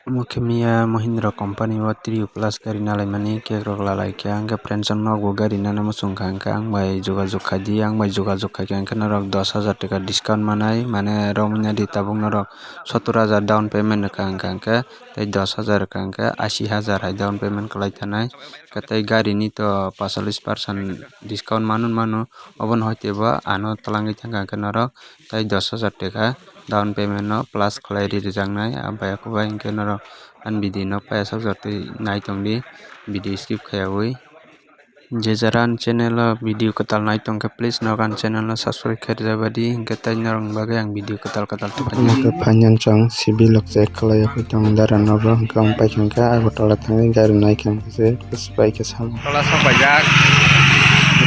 Mukimia Mahindra company o 3 plus gari nalaimani cake rok lalai ke angke pension nogo gari nana musungka angke ang bai jogajog khaidi ang bai jogajog khaikhe angke norok 10,000 taka discount manai mane romnia di tabuk norok 70,000 down payment wngkha angke tei 10,000 wngkha angke 80,000 hai down payment klai tanai tei gari ni to 45% discount mano oboni hoitebo ano twlangui thangka angke norok tei 10,000 taka down payment no plus khlai rijaknai bai okolai hingke norok ani bidi nok paisajak tei naitongdi video skip khaiyawi je jara ani channel o video kwtal naitongkha please nog ani channel no subscribe khairjabadi hingke tei norong bagui ang video kwtal tubui financial civil check khlaioi tong dara nobo hingke ang paithangkha agotala thangai gari naikhe bike sal tola sapajak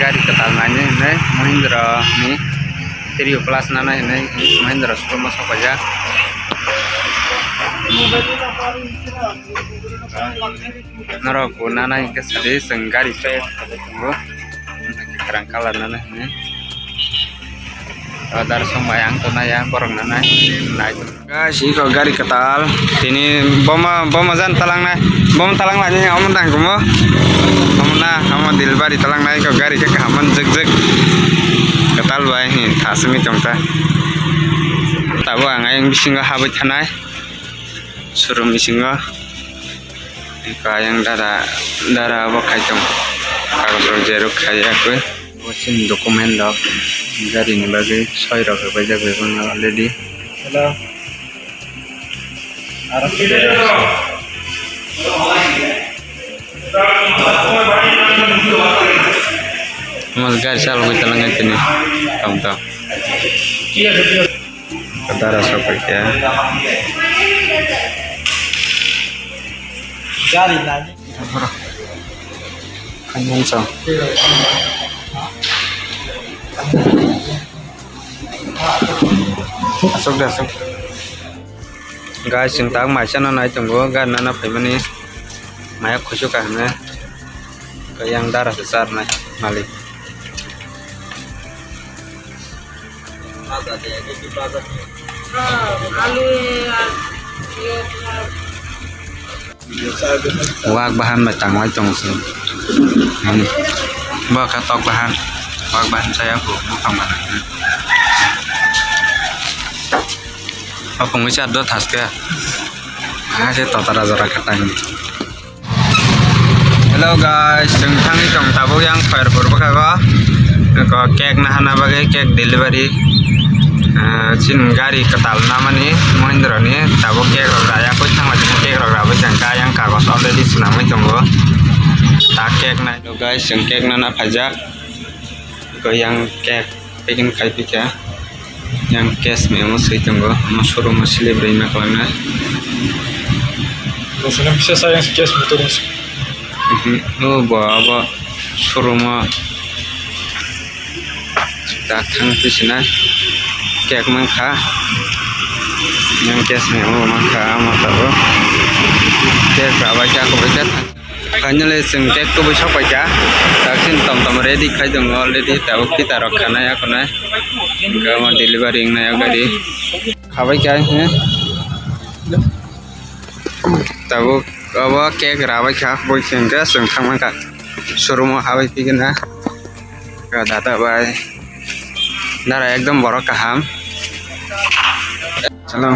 gari kwtal naine hinai Mahindra ni 3 plus nana hinai Mahindra showroom sapajak norok nana hingke sadi seng gari pe tongo kerang kalar nana ini dar sombayang to naya borong nana naik guys iko gari ketal ini boma jan talang na bom talang lani amon tang kumo amona amo dilbari talang na iko gari ke kaman jeg ketal bai hi thasmi tongta tabo ang ayang bisinga habai thanai showroom bisinga yang dara abo khaitong kagos rok jerok khaiakoi bosin document rok gari ni bagui soi rok bajak bebang already hello mas gari sal hoi talangai tini tom kadara sopai ya gari lagi kanyan song asok guys sing tang mai chana nai tonggo gan nana phaimani maya khusuk kahne yang darah besar nai malik wak bahan matang wai tong sing ba katok bahan wak bahan saya bu mukang mana apung isi ado taske ase totara jora katang hello guys jeng tangi tong tabo yang fire purba ko cake nahana bagai cake delivery chin gari ketal namani Mahindra ni tabo cake rok raya ko thangla cake rok rabai jangka yang kagos already sunamai tongo ta cake na to guys jeng cake nana phajak ko yang cake packing khai pika yang cash me amo sei tongo amo showroom celebrate na kalana Bosan bisa sayang si cash motor no ba showroom ta thang pisina cake mangkha yang cash me amo mangkha amo tabo cake rabai ka ko bajat kanjale sing cake ko besok baca taksin tom ready khai dong already tabo kita rok khana ya kona gama delivery na ya gari khabai ka he tabo abo cake rabai kha boi sengga sing thangmangka showroom habai pigena ka data bai dara ekdom boro kaham chalo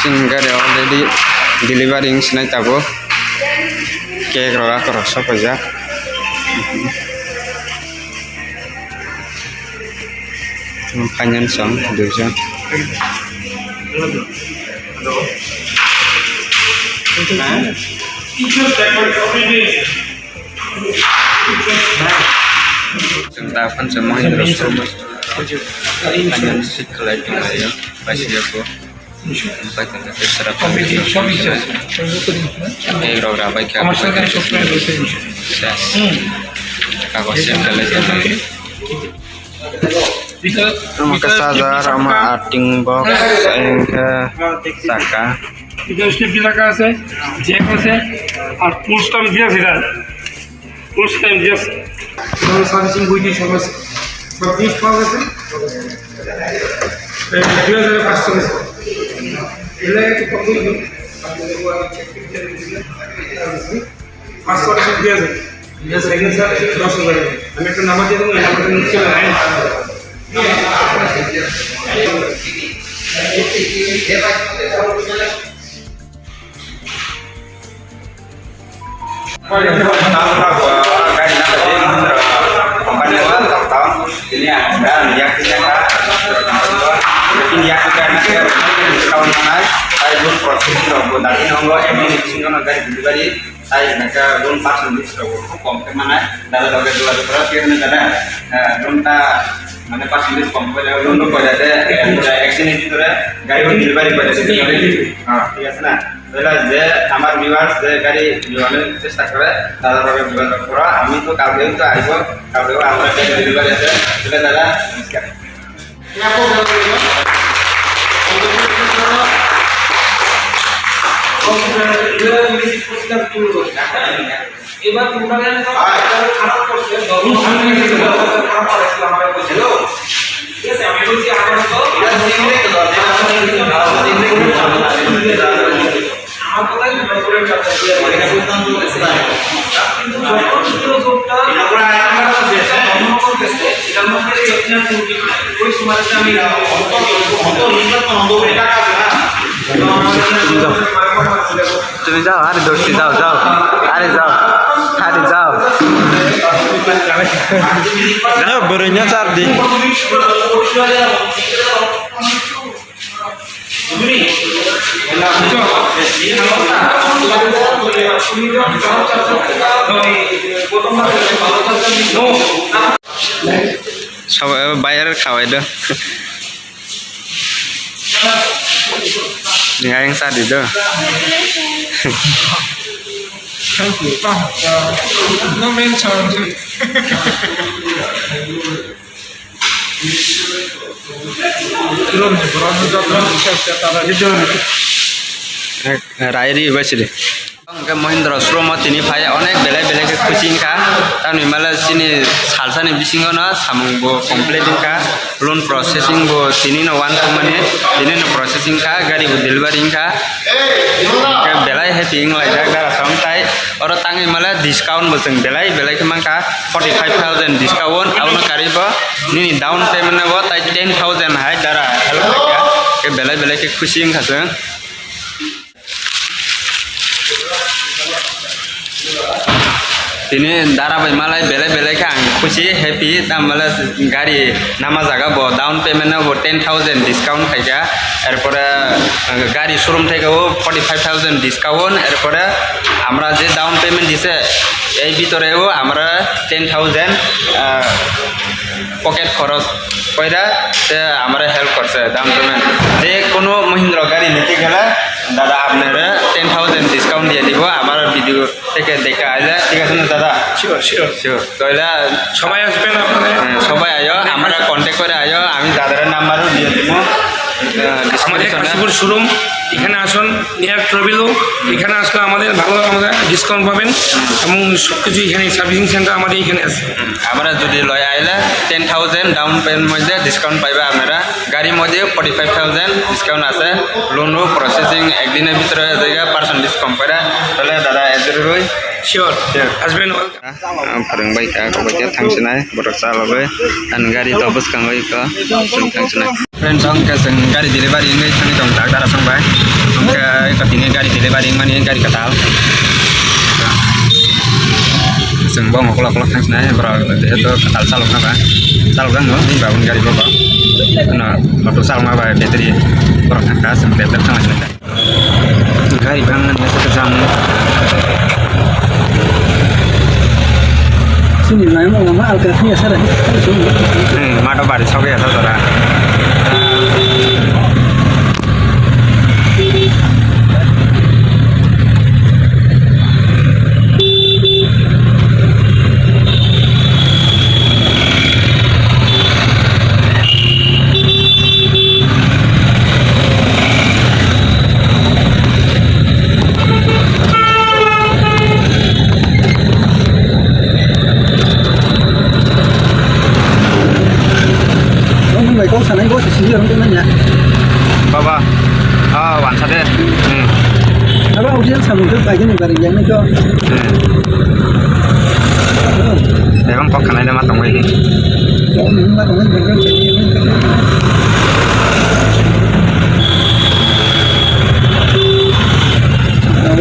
singare already delivering sinai tabo cake roga ko sopaja kanyan song duja cinta pan semua yang terus kanyan sik kelai ya pasti aku sampai tengah terserah komedi roga baik aku kagosnya kalian Maka sadar sama ating box engka saka उसके बिना कहाँ से जेब से और पुल stop दिया सीधा पुल stop दिया सर्विसिंग हुई थी समझ सब 20 पास है 2005 500 টাকা দিয়ে আছে সেকেন্ড স্যার 10,000 আমি একটা নাম্বার দিয়ে দেবো এই নাম্বারটা নিচে line ini ada meyakinkan tapi meyakinkan tahun mana saya belum proses logo tadi nonggo ini disinggung negara diberi saya mereka belum pas nulis logo kompeten mana dalam logo dua belas kira negara belum tak mana pas nulis kompeten belum tuh pada ada action itu tuh gaya diberi pada situ iya sana তাহলে যে আমার viewers যে গাড়ি লিওয়ানোর চেষ্টা করে তারা ভাবে যোগাযোগ করা আমি তো কালকেও তো আসবো কালকেও আমরা গাড়ি ডেলিভারি আছে তাহলে দাদা নমস্কার এবার তোমরা খারাপ করছে ঠিক আছে আমি বলছি আমার তো তুমি যাও আরে দোস্তি যাও যাও আরে যাও আরে যাও বেরোয় চার দিন সবাই বাইরে খাওয়াই দাও yang saat itu thank you no mention Rairi basir. Ke Mahindra Shroma tini phai onek belai belai ke kucing ka tani malah sini salsa ni bisingo na samung bo completing ka loan processing bo tini no one company tini no processing ka gari bo delivery ka ke belai happy lai jak dara song tai oro tangi malah discount bo sing belai belai ke mangka 45,000 discount auna kari bo nini down payment na bo tai 10,000 hai dara help ka ke belai belai ke kucing ka sing Ini darah malai belai kan खुशी happy तामला गाड़ी नामा जागा बो down payment ना बो 10,000 discount खाइगा एरपरे गाड़ी showroom থেকে ও 45,000 discount এরপরে আমরা যে ডাউন পেমেন্ট দিছে এই ভিতরেও আমরা 10,000 পকেট খরচ কইরা তে আমরা হেল্প করছে ডাউন পেমেন্ট যে কোনো মহিন্দ্রা গাড়ি নিতে গেলে দাদা আপনারা 10,000 ডিসকাউন্ট দিয়ে দিব আমার ভিডিও থেকে দেখে আইলে ঠিক আছে না দাদা শিওর শিওর শিওর তাহলে সবাই আসবেন আপনারা সবাই আয়ো আমরা কন্টাক্ট করে আয়ো আমি দাদার নাম্বারও দিয়ে দিব আমাদের কাশীপুর শোরুম এখানে আসুন নিয়ার ট্রাভেলও এখানে আসলে আমাদের ভালো আমাদের ডিসকাউন্ট পাবেন এবং সব কিছু এখানে সার্ভিসিং সেন্টার আমাদের এখানে আছে আমরা যদি লয় আইলে 10,000 ডাউন পেমেন্ট মধ্যে ডিসকাউন্ট পাইবে আপনারা গাড়ির মধ্যে 45,000 ডিসকাউন্ট আছে লোনও প্রসেসিং একদিনের ভিতরে জায়গা পার্সেন্টেজ কম করে তাহলে দাদা এদের রই শিওর আসবেন फोरोंबाय था कबायदि थांसनाय बरक सालाबो आन गारि दबस कांगै का जों थांसनाय फ्रेंड्स अंक जों गारि डिलीवरी नै थांनि दं दारा संबाय अंक कतिनि गारि डिलीवरी माने गारि कटाल जों बङ अकला अकला थांसनाय बरक तो कटाल सालना बा सालगां न नि बाबुन गारि बाबा ना अटो सालमा बा बेटारि बरक थांका जों बेटारि थांसनाय गारि बां नेसे जाम sini lain mau nama alkafnya sana. Mata baris oke ya saudara. Mày có sẵn anh có sẽ xí ở trong nhà. Baba, hoàn sát đi. Apa ujian sama itu bagian dari yang itu. Emang kok kenal sama tong ini? Kalau memang orang bergerak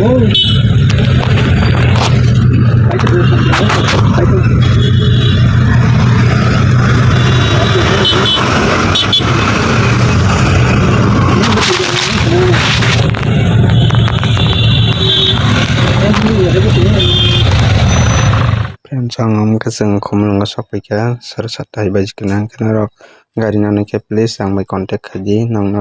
oh. Pencang ke seng khumlung ke sok pika sar satai baji kenang kena rok gari nana ke please yang by contact kadi nang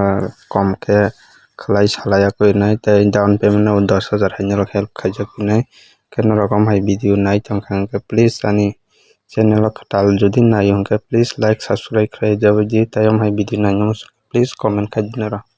kom ke khalai salaya ko nai tai down payment na 10,000 hanya rok help khaja ko nai kena rokom hai video nai tang khang ke please ani channel khatal jodi nai hong ke please like subscribe khai jabu ji tayom hai video nai please comment khai dinara.